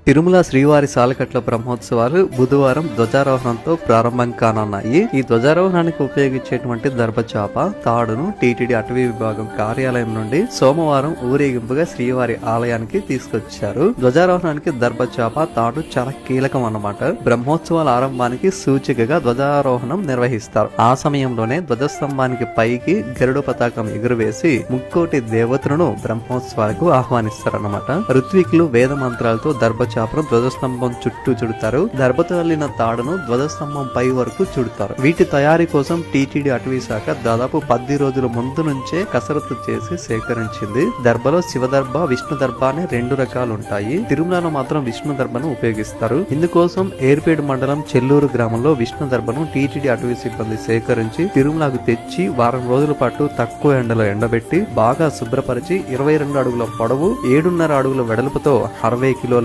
తిరుమల శ్రీవారి సాలకట్ల బ్రహ్మోత్సవాలు బుధవారం ధ్వజారోహణంతో ప్రారంభం కానున్నాయి. ఈ ధ్వజారోహణానికి ఉపయోగించేటువంటి దర్భచాప తాడును టీటీడీ అటవీ విభాగం కార్యాలయం నుండి సోమవారం ఊరేగింపుగా శ్రీవారి ఆలయానికి తీసుకొచ్చారు. ధ్వజారోహణానికి దర్భచాప తాడు చాలా కీలకం అన్నమాట. బ్రహ్మోత్సవాల ఆరంభానికి సూచికగా ధ్వజారోహణం నిర్వహిస్తారు. ఆ సమయంలోనే ధ్వజస్తంభానికి పైకి గరుడ పతాకం ఎగురవేసి ముక్కోటి దేవతలను బ్రహ్మోత్సవాలకు ఆహ్వానిస్తారన్నమాట. ఋత్వికులు వేద మంత్రాలతో దర్భచాపను ధ్వజస్తంభం చుట్టూ చుడతారు. దర్భతో అల్లిన తాడును ధ్వజస్తంభం పై వరకు చుడతారు. వీటి తయారీ కోసం టీటీడీ అటవీ శాఖ దాదాపు 10 రోజుల ముందు నుంచే కసరత్తు చేసి సేకరించింది. దర్భలో శివదర్భ, విష్ణు దర్భ అనే 2 రకాలు ఉంటాయి. తిరుమలలో మాత్రం విష్ణు దర్భను ఉపయోగిస్తారు. ఇందుకోసం ఏర్పేడు మండలం చెల్లూరు గ్రామంలో విష్ణు దర్భను టీటీడీ అటవీ సిబ్బంది సేకరించి తిరుమలకు తెచ్చి వారం రోజుల పాటు తక్కువ ఎండలో ఎండబెట్టి బాగా శుభ్రపరిచి 22 అడుగుల పొడవు 7.5 అడుగుల వెడల్పుతో 60 కిలోల